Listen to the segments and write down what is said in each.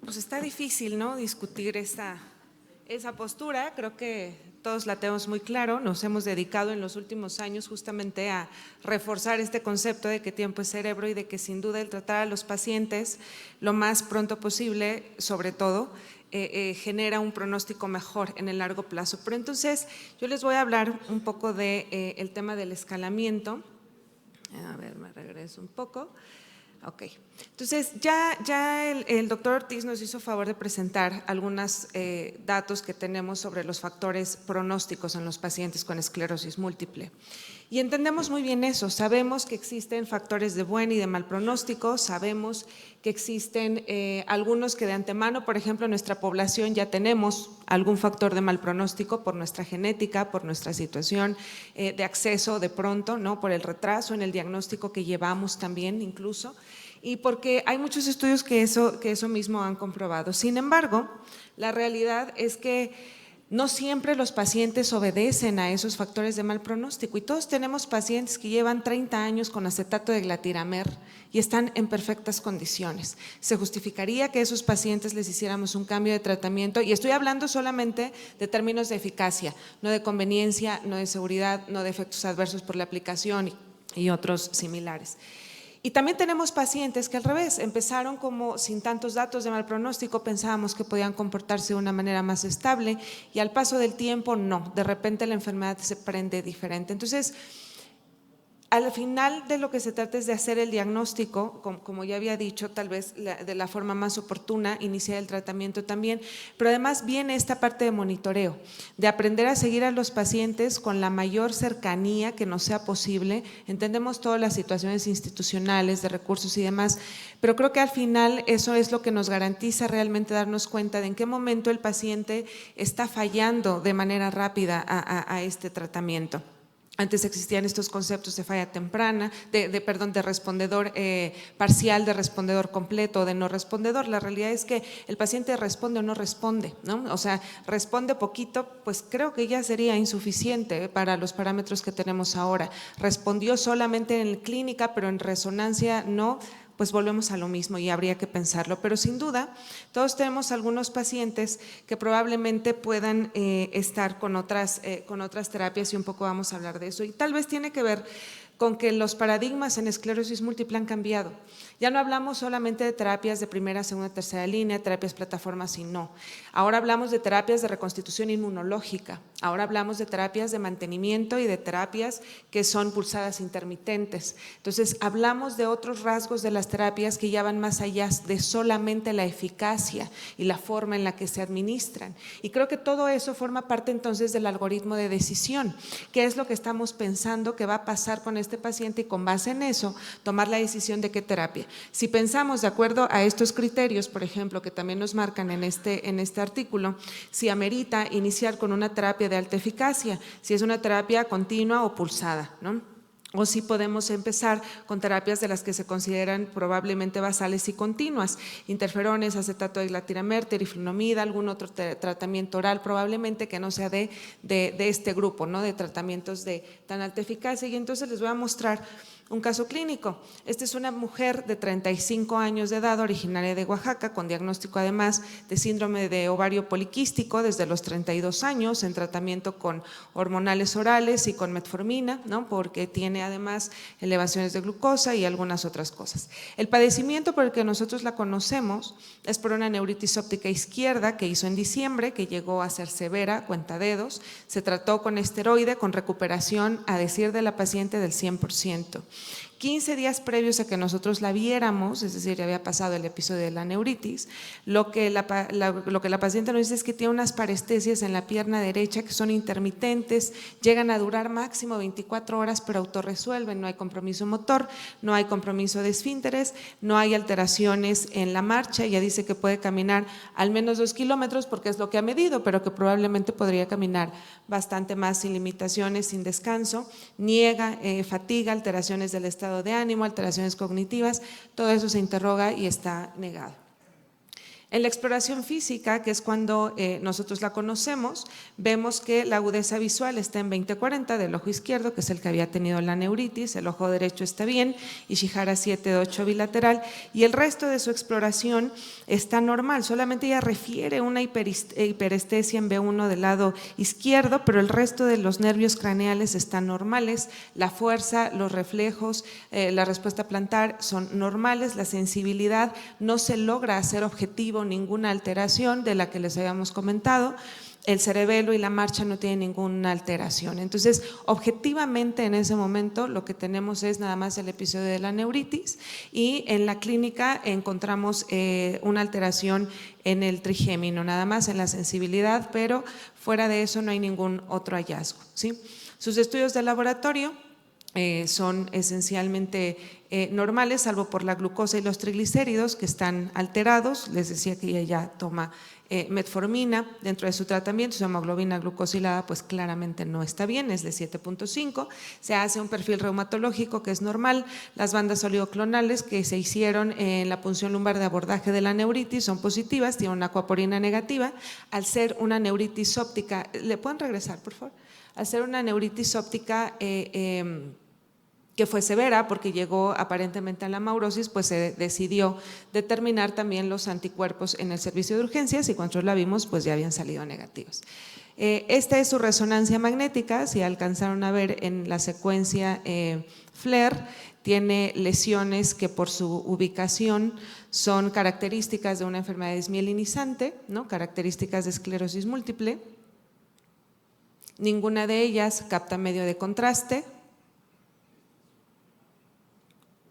Pues está difícil, ¿no?, discutir esa postura. Creo que todos la tenemos muy claro. Nos hemos dedicado en los últimos años justamente a reforzar este concepto de que tiempo es cerebro y de que sin duda el tratar a los pacientes lo más pronto posible, sobre todo, genera un pronóstico mejor en el largo plazo. Pero entonces yo les voy a hablar un poco de el tema del escalamiento. A ver, me regreso un poco. Ok, entonces ya el doctor Ortiz nos hizo favor de presentar algunos datos que tenemos sobre los factores pronósticos en los pacientes con esclerosis múltiple. Y entendemos muy bien eso. Sabemos que existen factores de buen y de mal pronóstico, sabemos que existen algunos que de antemano, por ejemplo, en nuestra población ya tenemos algún factor de mal pronóstico por nuestra genética, por nuestra situación de acceso de pronto, ¿no?, por el retraso en el diagnóstico que llevamos también incluso, y porque hay muchos estudios que eso mismo han comprobado. Sin embargo, la realidad es que no siempre los pacientes obedecen a esos factores de mal pronóstico y todos tenemos pacientes que llevan 30 años con acetato de glatiramar y están en perfectas condiciones. Se justificaría que a esos pacientes les hiciéramos un cambio de tratamiento, y estoy hablando solamente de términos de eficacia, no de conveniencia, no de seguridad, no de efectos adversos por la aplicación y otros similares. Y también tenemos pacientes que al revés, empezaron como sin tantos datos de mal pronóstico, pensábamos que podían comportarse de una manera más estable y al paso del tiempo no, de repente la enfermedad se prende diferente. Entonces, al final de lo que se trata es de hacer el diagnóstico, como ya había dicho, tal vez de la forma más oportuna, iniciar el tratamiento también, pero además viene esta parte de monitoreo, de aprender a seguir a los pacientes con la mayor cercanía que nos sea posible. Entendemos todas las situaciones institucionales, de recursos y demás, pero creo que al final eso es lo que nos garantiza realmente darnos cuenta de en qué momento el paciente está fallando de manera rápida a este tratamiento. Antes existían estos conceptos de falla temprana, de respondedor parcial, de respondedor completo, de no respondedor. La realidad es que el paciente responde o no responde, ¿no? O sea, responde poquito, pues creo que ya sería insuficiente para los parámetros que tenemos ahora. Respondió solamente en clínica, pero en resonancia no, pues volvemos a lo mismo y habría que pensarlo. Pero sin duda, todos tenemos algunos pacientes que probablemente puedan estar con otras terapias y un poco vamos a hablar de eso. Y tal vez tiene que ver con que los paradigmas en esclerosis múltiple han cambiado. Ya no hablamos solamente de terapias de primera, segunda, tercera línea, terapias plataformas y no. Ahora hablamos de terapias de reconstitución inmunológica, ahora hablamos de terapias de mantenimiento y de terapias que son pulsadas intermitentes. Entonces hablamos de otros rasgos de las terapias que ya van más allá de solamente la eficacia y la forma en la que se administran. Y creo que todo eso forma parte entonces del algoritmo de decisión. ¿Qué es lo que estamos pensando que va a pasar con este paciente y con base en eso tomar la decisión de qué terapia? Si pensamos de acuerdo a estos criterios, por ejemplo, que también nos marcan en este artículo, si amerita iniciar con una terapia de alta eficacia, si es una terapia continua o pulsada, ¿no? O si podemos empezar con terapias de las que se consideran probablemente basales y continuas, interferones, acetato de glatiramar, teriflunomida, algún otro tratamiento oral, probablemente que no sea de este grupo, ¿no?, de tratamientos de tan alta eficacia. Y entonces les voy a mostrar un caso clínico. Esta es una mujer de 35 años de edad, originaria de Oaxaca, con diagnóstico además de síndrome de ovario poliquístico desde los 32 años, en tratamiento con hormonales orales y con metformina, ¿no?, porque tiene además elevaciones de glucosa y algunas otras cosas. El padecimiento por el que nosotros la conocemos es por una neuritis óptica izquierda que hizo en diciembre, que llegó a ser severa, cuentadedos. Se trató con esteroide, con recuperación, a decir de la paciente, del 100%. 15 días previos a que nosotros la viéramos, es decir, ya había pasado el episodio de la neuritis, lo que la paciente nos dice es que tiene unas parestesias en la pierna derecha que son intermitentes, llegan a durar máximo 24 horas, pero autorresuelven, no hay compromiso motor, no hay compromiso de esfínteres, no hay alteraciones en la marcha. Ella dice que puede caminar al menos 2 kilómetros porque es lo que ha medido, pero que probablemente podría caminar bastante más sin limitaciones, sin descanso. Niega fatiga, alteraciones del estado de ánimo, alteraciones cognitivas, todo eso se interroga y está negado. En la exploración física, que es cuando nosotros la conocemos, vemos que la agudeza visual está en 20-40 del ojo izquierdo, que es el que había tenido la neuritis, el ojo derecho está bien, Ishihara 7-8 bilateral, y el resto de su exploración está normal, solamente ella refiere una hiperestesia en B1 del lado izquierdo, pero el resto de los nervios craneales están normales, la fuerza, los reflejos, la respuesta plantar son normales, la sensibilidad no se logra hacer objetivo ninguna alteración de la que les habíamos comentado, el cerebelo y la marcha no tienen ninguna alteración. Entonces, objetivamente en ese momento lo que tenemos es nada más el episodio de la neuritis y en la clínica encontramos una alteración en el trigémino, nada más en la sensibilidad, pero fuera de eso no hay ningún otro hallazgo, ¿sí? Sus estudios de laboratorio son esencialmente normales, salvo por la glucosa y los triglicéridos que están alterados. Les decía que ella ya toma metformina dentro de su tratamiento, su hemoglobina glucosilada pues claramente no está bien, es de 7.5, se hace un perfil reumatológico que es normal, las bandas oligoclonales que se hicieron en la punción lumbar de abordaje de la neuritis son positivas, tienen una aquaporina negativa, al ser una neuritis óptica, ¿le pueden regresar por favor? Al ser una neuritis óptica que fue severa porque llegó aparentemente a la maurosis, pues se decidió determinar también los anticuerpos en el servicio de urgencias y cuando la vimos pues ya habían salido negativos. Esta es su resonancia magnética, si alcanzaron a ver en la secuencia FLAIR, tiene lesiones que por su ubicación son características de una enfermedad desmielinizante, ¿no? Características de esclerosis múltiple, ninguna de ellas capta medio de contraste,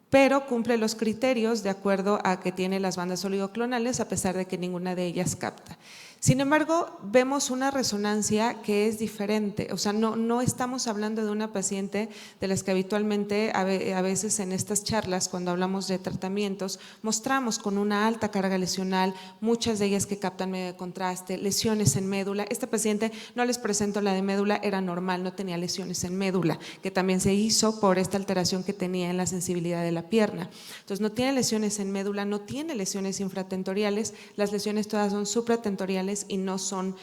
pero cumple los criterios de acuerdo a que tiene las bandas oligoclonales a pesar de que ninguna de ellas capta. Sin embargo, vemos una resonancia que es diferente, o sea, no estamos hablando de una paciente de las que habitualmente a veces en estas charlas cuando hablamos de tratamientos mostramos con una alta carga lesional, muchas de ellas que captan medio de contraste, lesiones en médula. Esta paciente no les presento la de médula, era normal, no tenía lesiones en médula, que también se hizo por esta alteración que tenía en la sensibilidad de la pierna. Entonces no tiene lesiones en médula, no tiene lesiones infratentoriales, las lesiones todas son supratentoriales y no son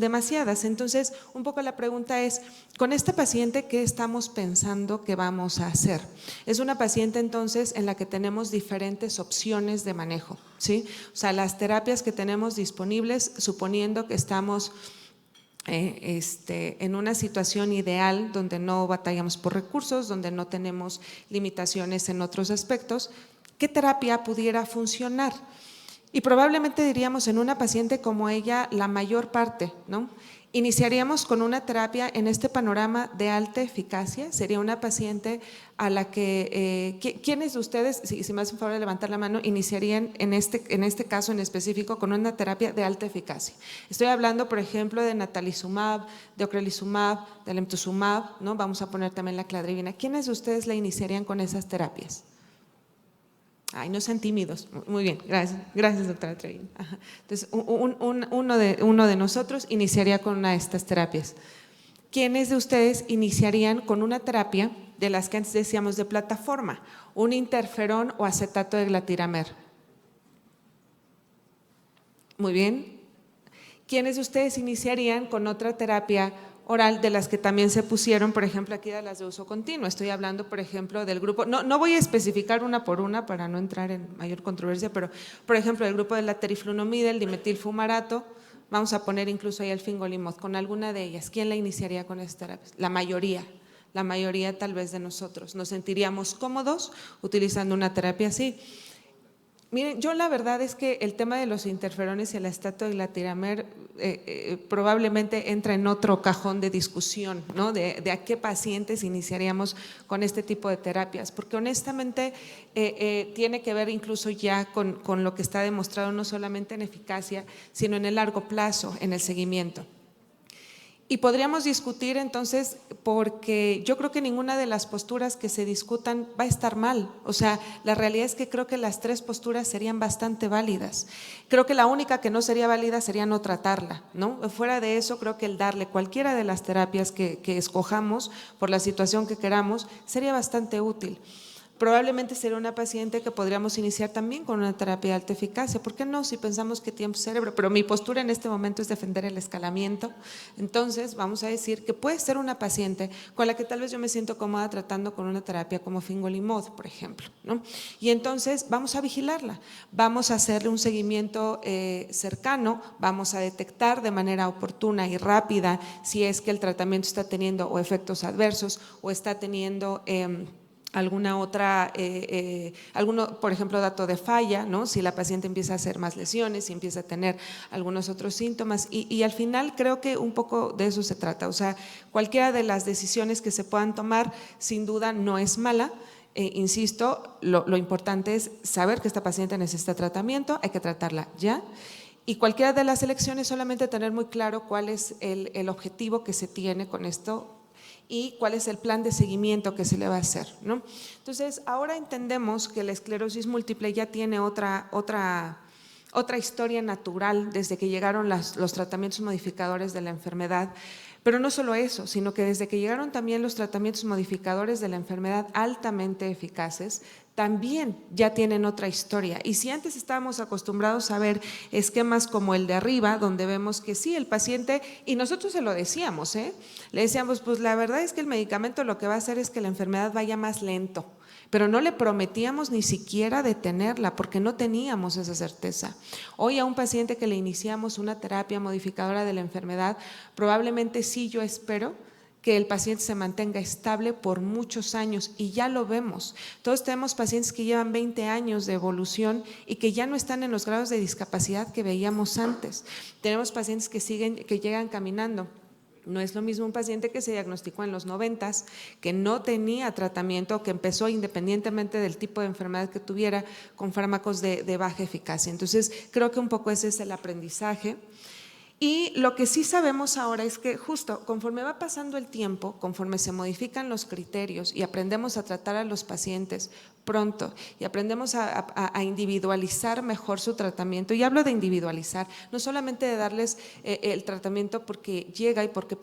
demasiadas. Entonces, un poco la pregunta es, con esta paciente, ¿qué estamos pensando que vamos a hacer? Es una paciente entonces en la que tenemos diferentes opciones de manejo, ¿sí? O sea, las terapias que tenemos disponibles, suponiendo que estamos en una situación ideal donde no batallamos por recursos, donde no tenemos limitaciones en otros aspectos, ¿qué terapia pudiera funcionar? Y probablemente diríamos en una paciente como ella la mayor parte, ¿no? Iniciaríamos con una terapia en este panorama de alta eficacia, sería una paciente a la que, ¿quiénes de ustedes, si me hacen favor de levantar la mano, iniciarían en este caso en específico con una terapia de alta eficacia? Estoy hablando, por ejemplo, de natalizumab, de ocrelizumab, de lemtuzumab, ¿no? Vamos a poner también la cladribina. ¿Quiénes de ustedes la iniciarían con esas terapias? Ay, no sean tímidos. Muy bien, gracias doctora Treviño. Entonces, uno de nosotros iniciaría con una de estas terapias. ¿Quiénes de ustedes iniciarían con una terapia de las que antes decíamos de plataforma? Un interferón o acetato de glatiramar. Muy bien. ¿Quiénes de ustedes iniciarían con otra terapia oral de las que también se pusieron, por ejemplo, aquí de las de uso continuo? Estoy hablando, por ejemplo, del grupo, no voy a especificar una por una para no entrar en mayor controversia, pero, por ejemplo, el grupo de la teriflunomida, el dimetilfumarato, vamos a poner incluso ahí el fingolimod, con alguna de ellas. ¿Quién la iniciaría con esta terapia? La mayoría tal vez de nosotros. Nos sentiríamos cómodos utilizando una terapia así. Miren, yo la verdad es que el tema de los interferones y el acetato de glatiramar probablemente entra en otro cajón de discusión, ¿no? De a qué pacientes iniciaríamos con este tipo de terapias, porque honestamente tiene que ver incluso ya con lo que está demostrado no solamente en eficacia, sino en el largo plazo, en el seguimiento. Y podríamos discutir entonces, porque yo creo que ninguna de las posturas que se discutan va a estar mal, o sea, la realidad es que creo que las tres posturas serían bastante válidas. Creo que la única que no sería válida sería no tratarla, ¿no? Fuera de eso, creo que el darle cualquiera de las terapias que escojamos por la situación que queramos sería bastante útil. probablemente sería una paciente que podríamos iniciar también con una terapia de alta eficacia. ¿Por qué no? Si pensamos que tiempo cerebro, pero mi postura en este momento es defender el escalamiento. Entonces vamos a decir que puede ser una paciente con la que tal vez yo me siento cómoda tratando con una terapia como fingolimod, por ejemplo, ¿no? Y entonces vamos a vigilarla, vamos a hacerle un seguimiento cercano, vamos a detectar de manera oportuna y rápida si es que el tratamiento está teniendo o efectos adversos o está teniendo alguna otra, alguno, por ejemplo, dato de falla, ¿no? Si la paciente empieza a hacer más lesiones, si empieza a tener algunos otros síntomas y al final creo que un poco de eso se trata, o sea, cualquiera de las decisiones que se puedan tomar sin duda no es mala. Insisto, lo importante es saber que esta paciente necesita tratamiento, hay que tratarla ya. Y cualquiera de las elecciones solamente tener muy claro cuál es el objetivo que se tiene con esto y cuál es el plan de seguimiento que se le va a hacer, ¿no? Entonces, ahora entendemos que la esclerosis múltiple ya tiene otra historia natural desde que llegaron los tratamientos modificadores de la enfermedad, pero no solo eso, sino que desde que llegaron también los tratamientos modificadores de la enfermedad altamente eficaces, también ya tienen otra historia. Y si antes estábamos acostumbrados a ver esquemas como el de arriba, donde vemos que sí, el paciente, y nosotros se lo decíamos, le decíamos, pues la verdad es que el medicamento lo que va a hacer es que la enfermedad vaya más lento, pero no le prometíamos ni siquiera detenerla porque no teníamos esa certeza. Hoy a un paciente que le iniciamos una terapia modificadora de la enfermedad, probablemente sí, yo espero que el paciente se mantenga estable por muchos años y ya lo vemos. Todos tenemos pacientes que llevan 20 años de evolución y que ya no están en los grados de discapacidad que veíamos antes. Tenemos pacientes que llegan caminando. No es lo mismo un paciente que se diagnosticó en los 90s, que no tenía tratamiento, que empezó independientemente del tipo de enfermedad que tuviera con fármacos de baja eficacia. Entonces, creo que un poco ese es el aprendizaje. Y lo que sí sabemos ahora es que justo conforme va pasando el tiempo, conforme se modifican los criterios y aprendemos a tratar a los pacientes pronto y aprendemos a individualizar mejor su tratamiento, y hablo de individualizar, no solamente de darles el tratamiento porque llega y porque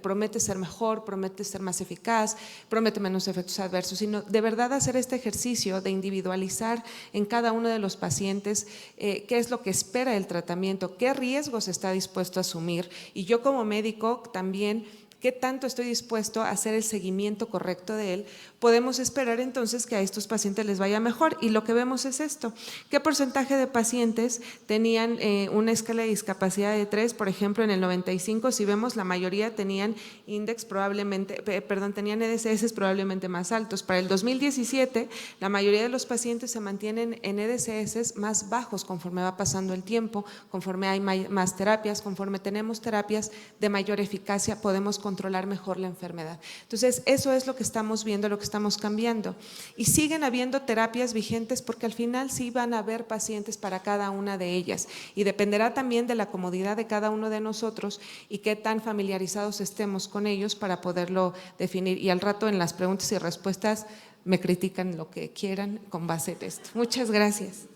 promete ser mejor, promete ser más eficaz, promete menos efectos adversos, sino de verdad hacer este ejercicio de individualizar en cada uno de los pacientes qué es lo que espera el tratamiento, qué riesgos está dispuesto a asumir, y yo como médico también qué tanto estoy dispuesto a hacer el seguimiento correcto de él. Podemos esperar entonces que a estos pacientes les vaya mejor, y lo que vemos es esto: ¿qué porcentaje de pacientes tenían una escala de discapacidad de 3? Por ejemplo, en el 95, si vemos, la mayoría tenían tenían EDCS probablemente más altos. Para el 2017, la mayoría de los pacientes se mantienen en EDCS más bajos conforme va pasando el tiempo, conforme hay más terapias, conforme tenemos terapias de mayor eficacia, podemos controlar mejor la enfermedad. Entonces, eso es lo que estamos viendo, lo que estamos cambiando. Y siguen habiendo terapias vigentes porque al final sí van a haber pacientes para cada una de ellas, y dependerá también de la comodidad de cada uno de nosotros y qué tan familiarizados estemos con ellos para poderlo definir. Y al rato en las preguntas y respuestas me critican lo que quieran con base en esto. Muchas gracias.